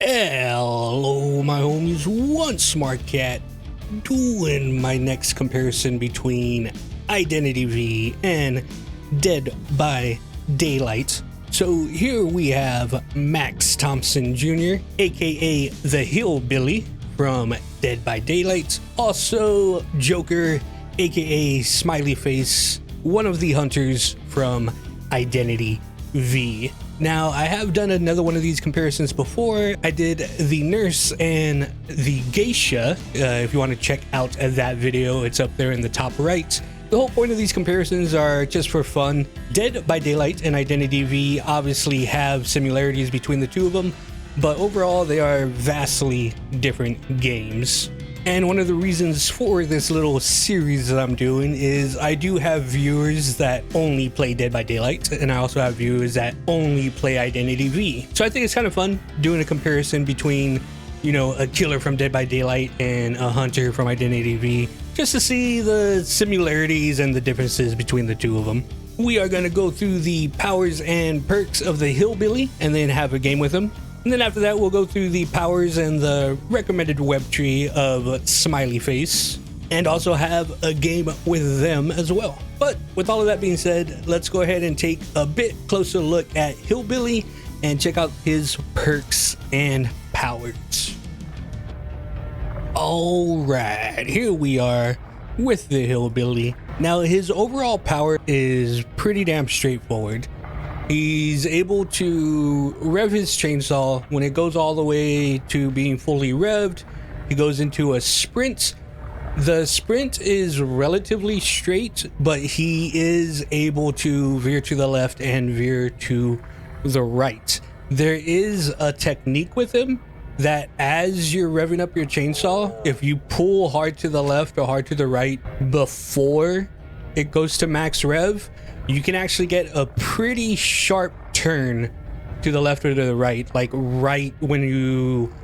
Hello, my homies. One smart cat doing my next comparison between Identity V and Dead by Daylight. So here we have Max Thompson Jr., aka the Hillbilly from Dead by Daylight. Also Joker, aka Smiley Face, one of the hunters from Identity V. Now, I have done another one of these comparisons before. I did the nurse and the geisha. If you want to check out that video, it's up there in the top right. The whole point of these comparisons are just for fun. Dead by Daylight and Identity V obviously have similarities between the two of them, but overall they are vastly different games. And one of the reasons for this little series that I'm doing is I do have viewers that only play Dead by Daylight, and I also have viewers that only play Identity V. So I think it's kind of fun doing a comparison between, you know, a killer from Dead by Daylight and a hunter from Identity V, just to see the similarities and the differences between the two of them. We are going to go through the powers and perks of the Hillbilly and then have a game with him. And then after that, we'll go through the powers and the recommended web tree of Smiley Face and also have a game with them as well. But with all of that being said, let's go ahead and take a bit closer look at Hillbilly and check out his perks and powers. All right, here we are with the Hillbilly. Now, his overall power is pretty damn straightforward. He's able to rev his chainsaw. When it goes all the way to being fully revved, he goes into a sprint. The sprint is relatively straight, but he is able to veer to the left and veer to the right. There is a technique with him that as you're revving up your chainsaw, if you pull hard to the left or hard to the right before it goes to max rev, you can actually get a pretty sharp turn to the left or to the right, like right when you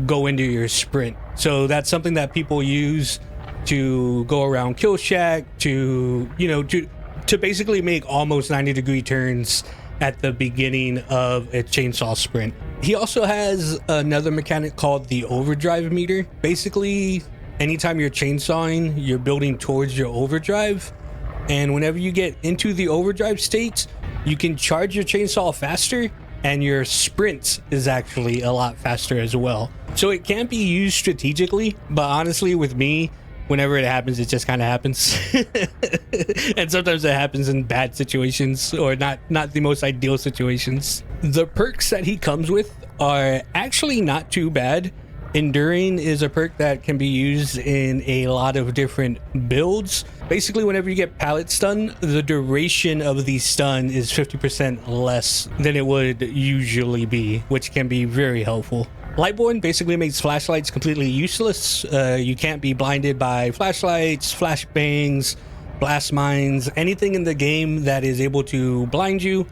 go into your sprint. So that's something that people use to go around kill shack, to, you know, to basically make almost 90-degree turns at the beginning of a chainsaw sprint. He also has another mechanic called the overdrive meter. Basically, anytime you're chainsawing, you're building towards your overdrive. And whenever you get into the overdrive state, you can charge your chainsaw faster, and your sprint is actually a lot faster as well. So it can be used strategically, but honestly, with me, whenever it happens, it just kind of happens. And sometimes it happens in bad situations or not the most ideal situations. The perks that he comes with are actually not too bad. Enduring is a perk that can be used in a lot of different builds. Basically, whenever you get pallet stun, the duration of the stun is 50% less than it would usually be, which can be very helpful. Lightborn basically makes flashlights completely useless. You can't be blinded by flashlights, flashbangs, blast mines. Anything in the game that is able to blind you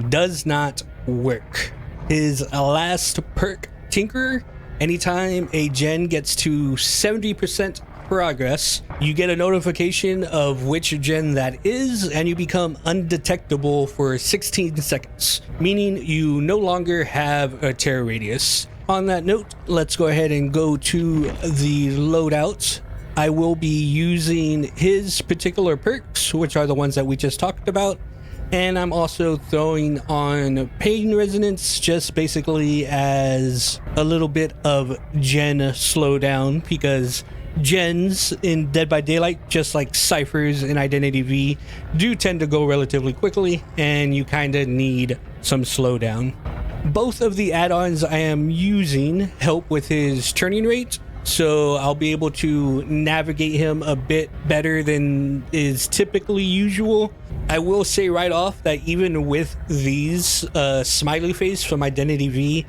does not work. His last perk, Tinkerer. Anytime a gen gets to 70% progress, you get a notification of which gen that is, and you become undetectable for 16 seconds, meaning you no longer have a terror radius. On that note, let's go ahead and go to the loadout. I will be using his particular perks, which are the ones that we just talked about. And I'm also throwing on Pain Resonance just basically as a little bit of gen slowdown, because gens in Dead by Daylight, just like ciphers in Identity V, do tend to go relatively quickly, and you kind of need some slowdown. Both of the add-ons I am using help with his turning rate, so I'll be able to navigate him a bit better than is typically usual. I will say right off that even with these, Smiley Face from Identity V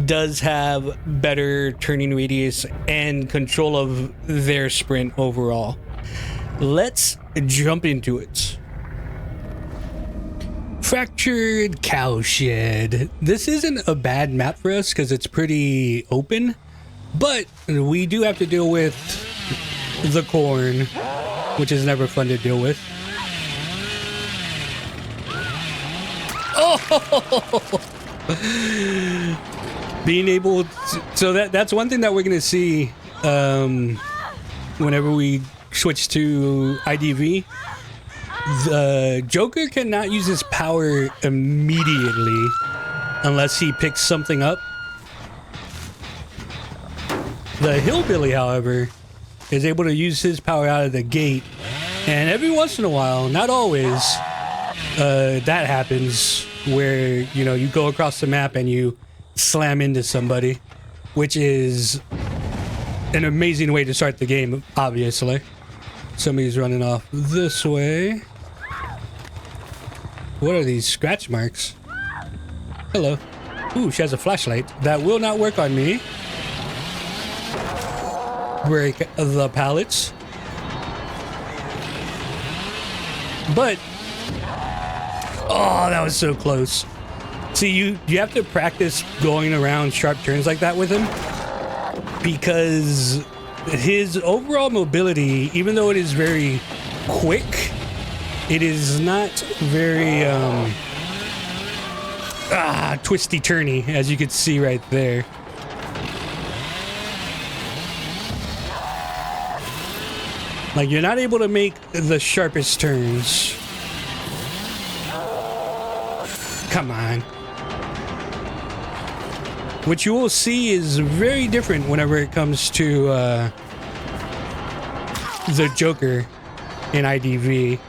does have better turning radius and control of their sprint overall. Let's jump into it. Fractured Cowshed. This isn't a bad map for us because it's pretty open, but we do have to deal with the corn, which is never fun to deal with. Oh! being able to, so that's one thing that we're gonna see whenever we switch to IDV. The Joker cannot use his power immediately unless he picks something up. The Hillbilly, however, is able to use his power out of the gate, and every once in a while, not always, that happens where, you know, you go across the map and you slam into somebody, which is an amazing way to start the game, obviously. Somebody's running off this way. What are these scratch marks? Hello. Ooh, she has a flashlight. That will not work on me. Break the pallets. But, oh, that was so close. See, you have to practice going around sharp turns like that with him, because his overall mobility, even though it is very quick, it is not very twisty turny, as you can see right there. Like, you're not able to make the sharpest turns. Come on. What you will see is very different whenever it comes to the Joker in IDV.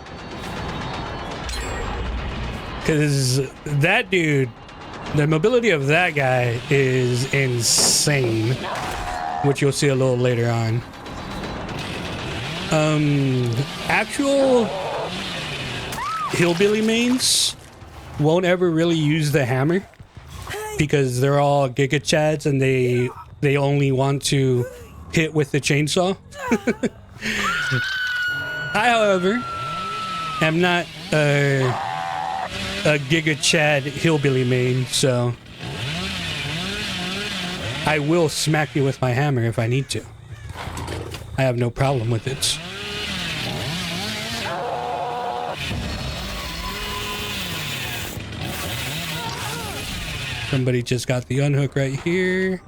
Because that dude, the mobility of that guy is insane, which you'll see a little later on. Actual Hillbilly mains won't ever really use the hammer because they're all Giga Chads and they only want to hit with the chainsaw. I, however, am not a Giga Chad Hillbilly main, so I will smack you with my hammer if I need to. I have no problem with it. Somebody just got the unhook right here.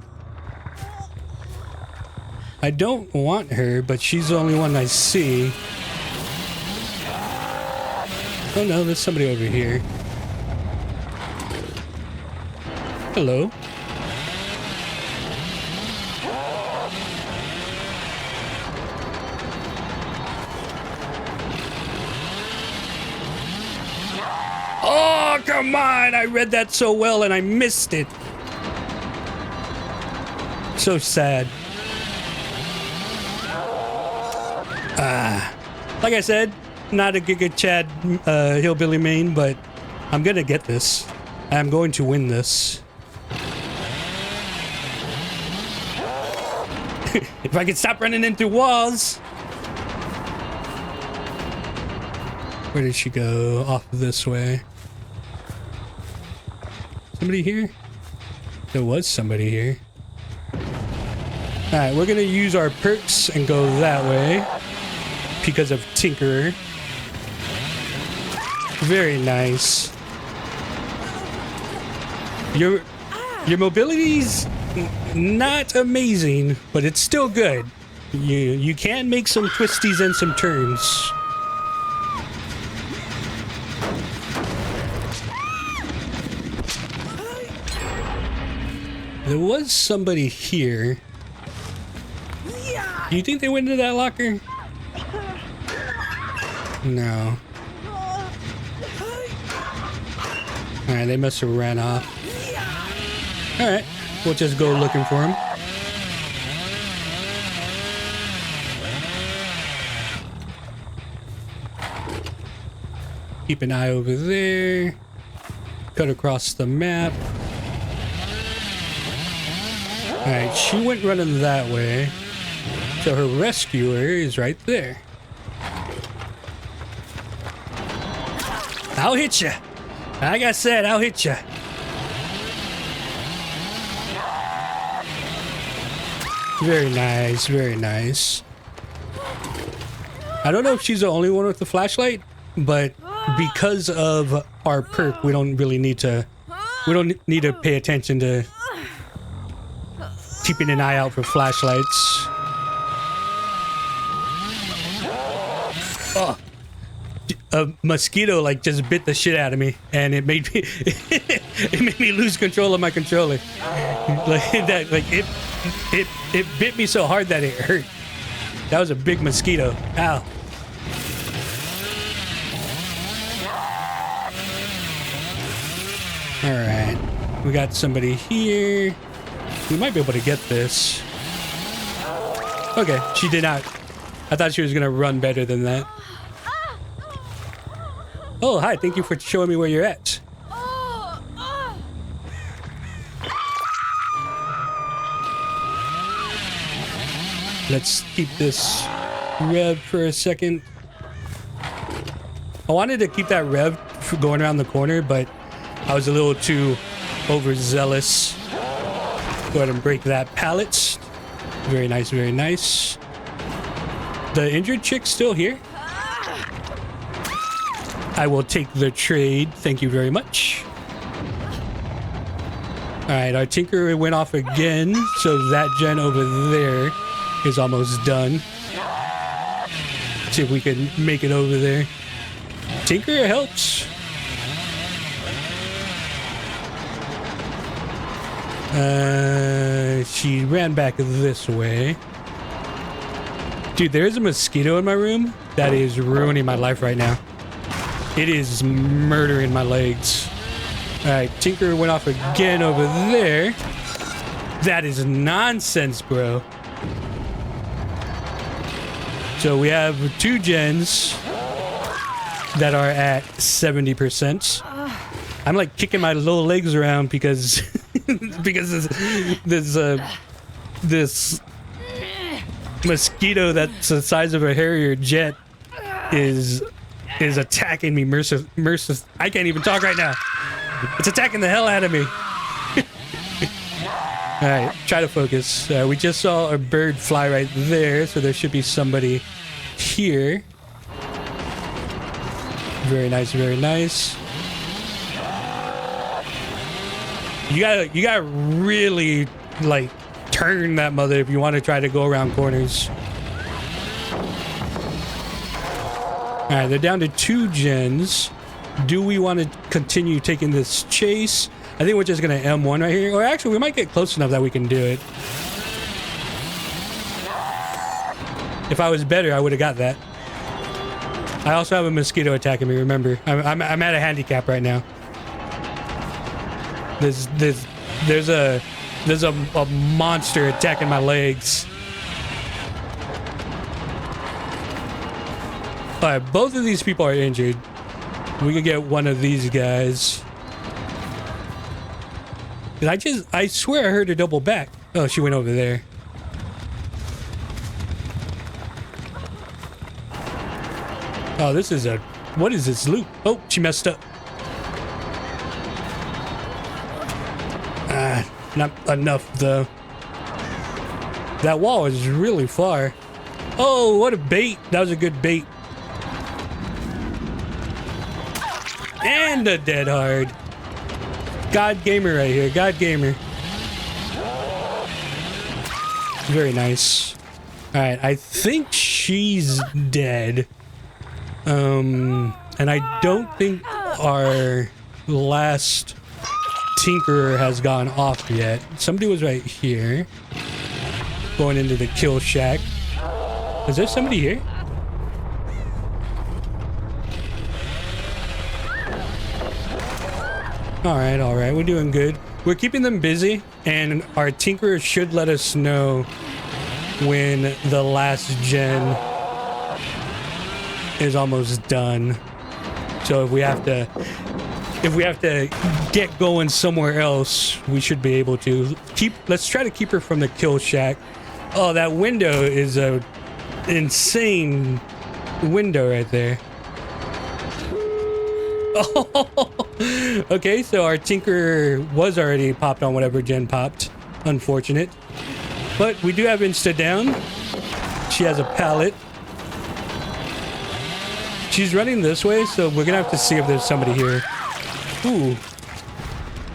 I don't want her, but she's the only one I see. Oh no, there's somebody over here. Hello. Oh, come on! I read that so well and I missed it. So sad. Like I said, not a Giga Chad Hillbilly main, but I'm gonna get this. I'm going to win this. If I could stop running into walls. Where did she go? Off this way. Somebody here? There was somebody here. Alright, we're gonna use our perks and go that way because of Tinkerer. Very nice. Your mobility's not amazing, but it's still good. You can make some twisties and some turns. There was somebody here. Do you think they went into that locker? No. Alright, they must have ran off. Alright, we'll just go looking for him. Keep an eye over there. Cut across the map. Alright, she went running that way. So her rescuer is right there. I'll hit you. Like I said, I'll hit you. Very nice, very nice. I don't know if she's the only one with the flashlight, but because of our perk, we don't really need to. We don't need to pay attention to keeping an eye out for flashlights. Oh, a mosquito like just bit the shit out of me, and it made me it made me lose control of my controller. Like that, like it bit me so hard that it hurt. That was a big mosquito. Ow. All right, we got somebody here. We might be able to get this. Okay, she did not. I thought she was gonna run better than that. Oh, hi, thank you for showing me where you're at. Let's keep this rev for a second. I wanted to keep that rev for going around the corner, but I was a little too overzealous. Go ahead and break that pallet. Very nice, very nice. The injured chick's still here. I will take the trade. Thank you very much. All right, our tinker went off again, so that gen over there is almost done. See if we can make it over there. Tinker helps. She ran back this way. Dude, there's a mosquito in my room that is ruining my life right now. It is murdering my legs. All right, Tinker went off again over there. That is nonsense, bro. So we have 2 gens that are at 70%. I'm like kicking my little legs around because because this mosquito that's the size of a Harrier jet is attacking me. I can't even talk right now. It's attacking the hell out of me. All right, try to focus. We just saw a bird fly right there, so there should be somebody here. Very nice, very nice. You gotta really like turn that mother if you want to try to go around corners. All right, they're down to 2 gens. Do we want to continue taking this chase? I think we're just gonna M1 right here. Or actually, we might get close enough that we can do it. If I was better, I would have got that. I also have a mosquito attacking me. Remember, I'm at a handicap right now. There's a monster attacking my legs. All right, both of these people are injured. We can get one of these guys. I swear I heard her double back. Oh, she went over there. Oh, this is a... What is this loop? Oh, she messed up. Not enough, though. That wall is really far. Oh, what a bait. That was a good bait. And a dead hard. God Gamer right here. God Gamer. Very nice. All right, I think she's dead. And I don't think our last Tinkerer has gone off yet. Somebody was right here. Going into the kill shack. Is there somebody here? All right, we're doing good. We're keeping them busy, and our Tinkerer should let us know when the last gen is almost done. So if we have to get going somewhere else, we should be able to let's try to keep her from the kill shack. Oh, that window is a insane window right there. Oh, okay, so our Tinker was already popped on whatever gen popped. Unfortunate. But we do have insta-down. She has a pallet. She's running this way, so we're gonna have to see if there's somebody here. Ooh.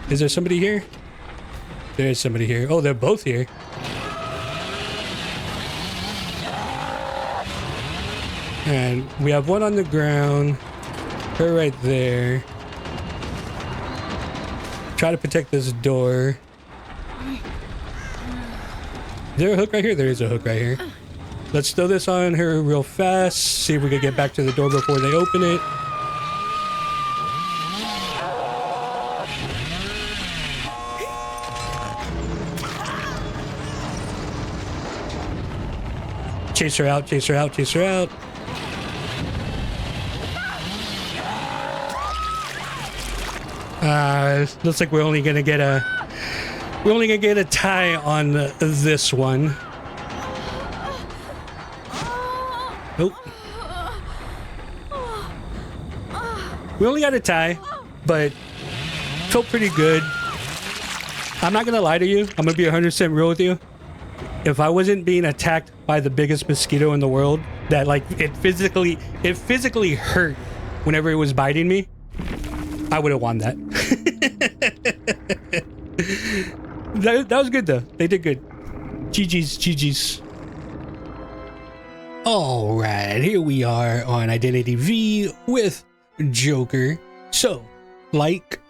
Is there somebody here? There's somebody here. Oh, they're both here. And we have one on the ground. Her right there. Try to protect this door. Is there a hook right here? There is a hook right here. Let's throw this on her real fast. See if we can get back to the door before they open it. Chase her out, chase her out, chase her out. Looks like we're only gonna get a tie on this one. Nope. We only got a tie, but felt pretty good. I'm not gonna lie to you. I'm gonna be 100% real with you. If I wasn't being attacked by the biggest mosquito in the world, that like it physically hurt whenever it was biting me, I would have won that. That was good though. They did good. GG's. All right, here we are on Identity V with Joker. So, like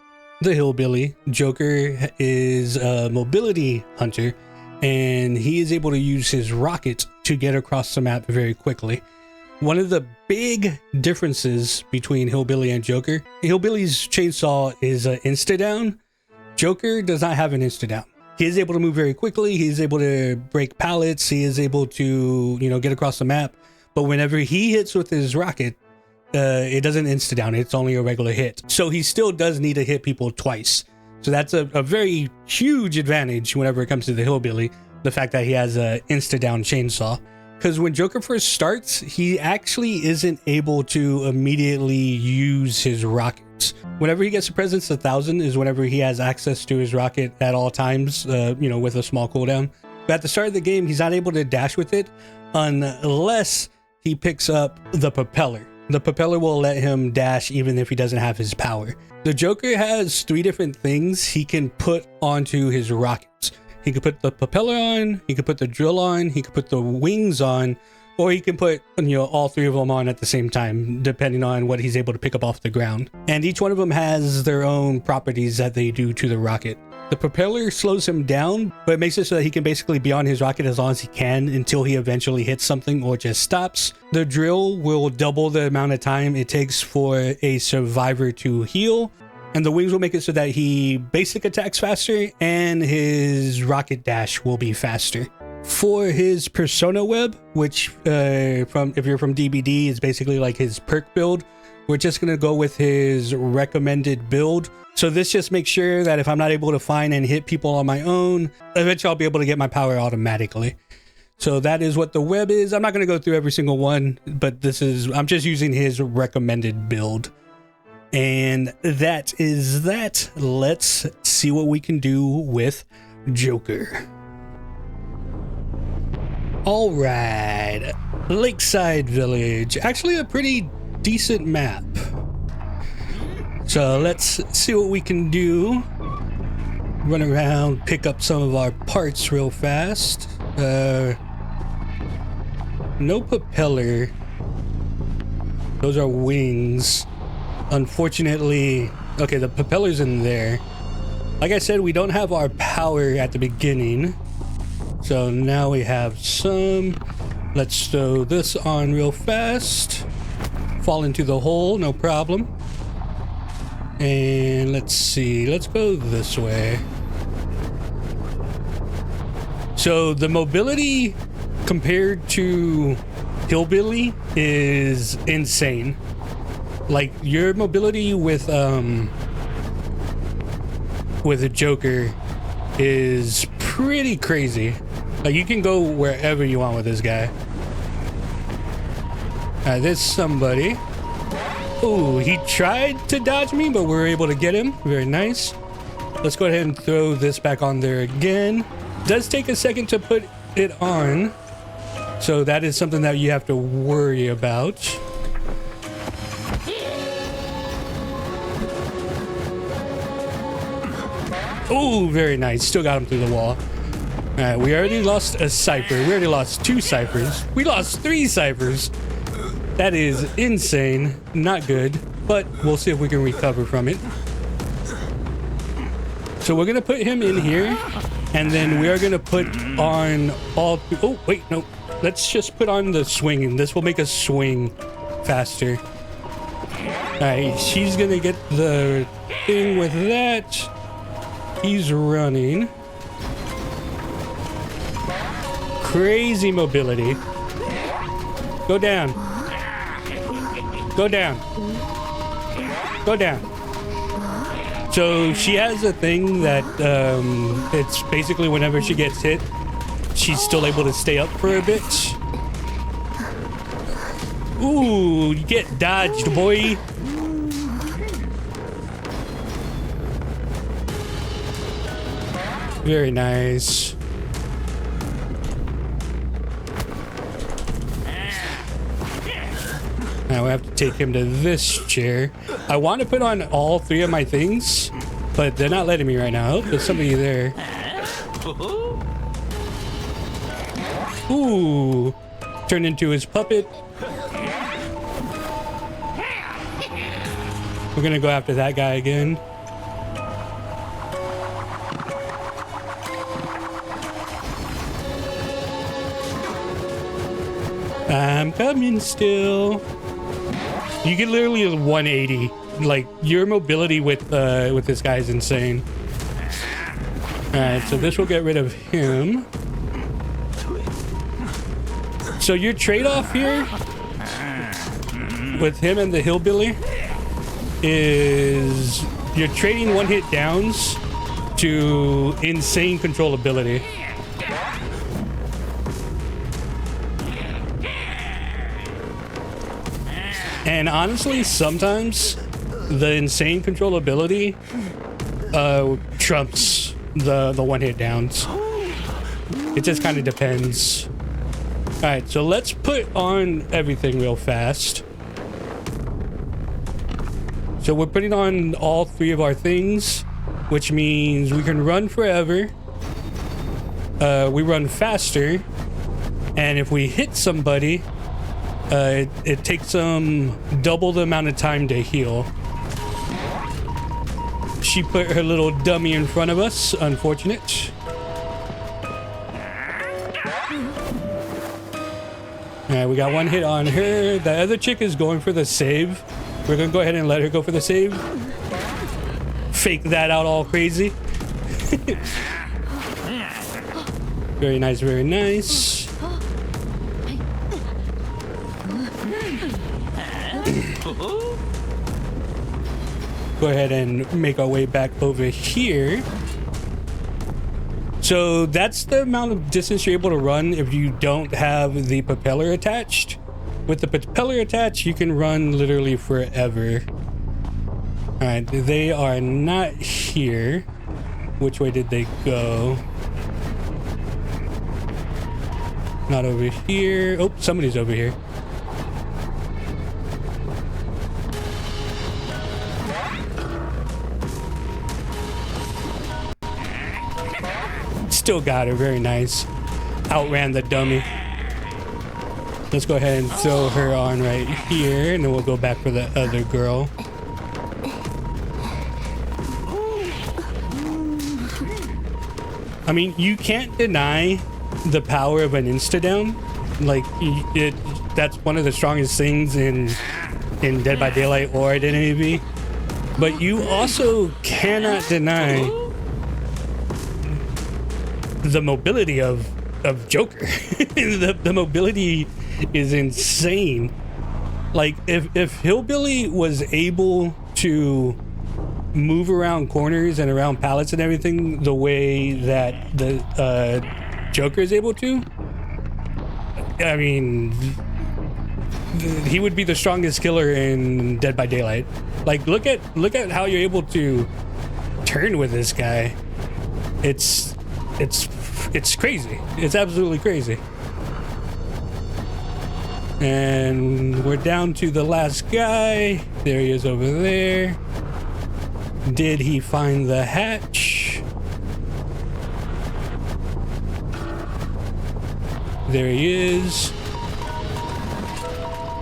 the Hillbilly, Joker is a mobility hunter, and he is able to use his rockets to get across the map very quickly. One of the big differences between Hillbilly and Joker, Hillbilly's chainsaw is an insta-down. Joker does not have an insta-down. He is able to move very quickly. He is able to break pallets. He is able to, get across the map. But whenever he hits with his rocket, it doesn't insta-down. It's only a regular hit. So he still does need to hit people twice. So that's a very huge advantage whenever it comes to the Hillbilly, the fact that he has an insta-down chainsaw. Because when Joker first starts, he actually isn't able to immediately use his rockets. Whenever he gets to Presence 1000 is whenever he has access to his rocket at all times, with a small cooldown. But at the start of the game, he's not able to dash with it unless he picks up the propeller. The propeller will let him dash even if he doesn't have his power. The Joker has 3 different things he can put onto his rockets. He could put the propeller on, he could put the drill on, he could put the wings on, or he can put, all 3 of them on at the same time, depending on what he's able to pick up off the ground. And each one of them has their own properties that they do to the rocket. The propeller slows him down, but it makes it so that he can basically be on his rocket as long as he can until he eventually hits something or just stops. The drill will double the amount of time it takes for a survivor to heal. And the wings will make it so that he basic attacks faster and his rocket dash will be faster. For his persona web, which if you're from DBD, is basically like his perk build, we're just going to go with his recommended build. So this just makes sure that if I'm not able to find and hit people on my own, eventually I'll be able to get my power automatically. So that is what the web is. I'm not going to go through every single one, but I'm just using his recommended build. And that is that. Let's see what we can do with Joker. All right, Lakeside Village. Actually a pretty decent map. So let's see what we can do. Run around, pick up some of our parts real fast. No propeller. Those are wings. Unfortunately, okay, the propeller's in there. Like I said, we don't have our power at the beginning. So now we have some. Let's throw this on real fast. Fall into the hole, no problem. And let's see, let's go this way. So the mobility compared to Hillbilly is insane. Like your mobility with a Joker is pretty crazy. Like you can go wherever you want with this guy. There's somebody. Oh, he tried to dodge me, but we were able to get him. Very nice. Let's go ahead and throw this back on there again. Does take a second to put it on. So that is something that you have to worry about. Oh, very nice. Still got him through the wall. All right, we already lost a cipher. We already lost 2 ciphers. We lost 3 ciphers. That is insane. Not good, but we'll see if we can recover from it. So we're gonna put him in here, and then we are gonna put on all. Oh wait, no. Let's just put on the swing. This will make us swing faster. All right, she's gonna get the thing with that. He's running. Crazy mobility. Go down. Go down. Go down. So she has a thing that it's basically whenever she gets hit, she's still able to stay up for a bit. Ooh, you get dodged, boy. Very nice. Now we have to take him to this chair. I want to put on all 3 of my things, but they're not letting me right now. Oh, there's somebody there. Ooh. Turned into his puppet. We're gonna go after that guy again. I'm coming still. You can literally 180. Like, your mobility with this guy is insane. Alright, so this will get rid of him. So your trade-off here with him and the hillbilly is you're trading one-hit downs to insane controllability. And honestly, sometimes the insane controllability trumps the one-hit downs. It just kind of depends. All right, so let's put on everything real fast. So we're putting on all 3 of our things, which means we can run forever. We run faster, and if we hit somebody, it takes them double the amount of time to heal. She put her little dummy in front of us. Unfortunate. Alright, we got 1 hit on her. The other chick is going for the save. We're gonna go ahead and let her go for the save. Fake that out all crazy. Very nice, very nice. Go ahead and make our way back over here. So that's the amount of distance you're able to run if you don't have the propeller attached. With the propeller attached, you can run literally forever. All right, they are not here. Which way did they go? Not over here. Oh, somebody's over here. Still got her. Very nice. Outran the dummy. Let's go ahead and throw her on right here, and then we'll go back for the other girl. I mean, you can't deny the power of an insta-down. Like, that's one of the strongest things in Dead by Daylight or Identity V. But you also cannot deny the mobility of Joker. the mobility is insane. Like, if Hillbilly was able to move around corners and around pallets and everything the way that the Joker is able to, I mean, he would be the strongest killer in Dead by Daylight. Like, look at how you're able to turn with this guy. It's crazy. It's absolutely crazy. And we're down to the last guy. There he is over there. Did he find the hatch? There he is.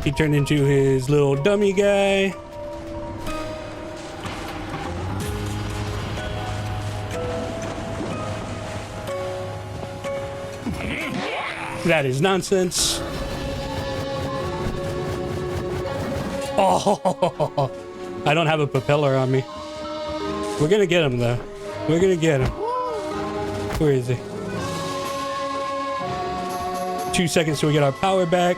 He turned into his little dummy guy. That is nonsense. Oh, I don't have a propeller on me. We're gonna get him though. We're gonna get him. Where is he? 2 seconds till we get our power back.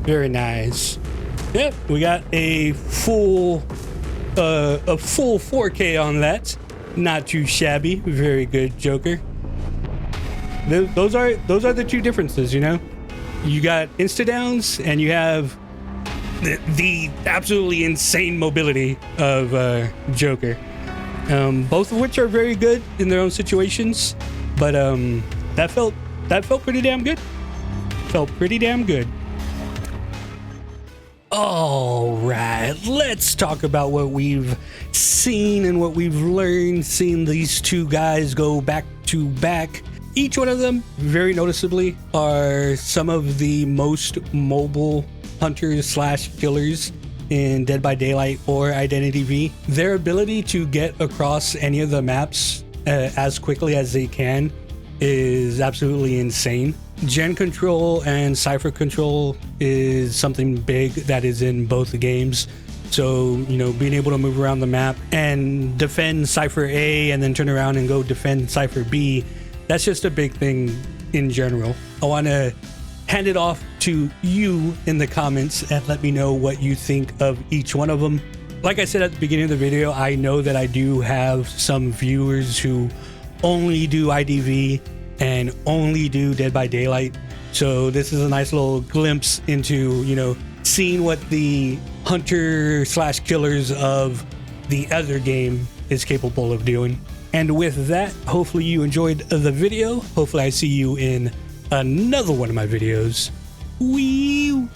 Very nice. Yep, we got a full 4K on that. Not too shabby. Very good, Joker. Those are the two differences, you know. You got insta-downs and you have the absolutely insane mobility of Joker. Both of which are very good in their own situations, but that felt pretty damn good. Felt pretty damn good. All right, let's talk about what we've seen and what we've learned seeing these two guys go back to back. Each one of them, very noticeably, are some of the most mobile hunters slash killers in Dead by Daylight or Identity V. Their ability to get across any of the maps as quickly as they can is absolutely insane. Gen control and cipher control is something big that is in both the games. So, you know, being able to move around the map and defend cipher A and then turn around and go defend cipher B, that's just a big thing in general. I want to hand it off to you in the comments and let me know what you think of each one of them. Like I said at the beginning of the video, I know that I do have some viewers who only do IDV and only do Dead by Daylight. So this is a nice little glimpse into, you know, seeing what the hunter slash killers of the other game is capable of doing. And with that, hopefully you enjoyed the video. Hopefully I see you in another one of my videos. Wee!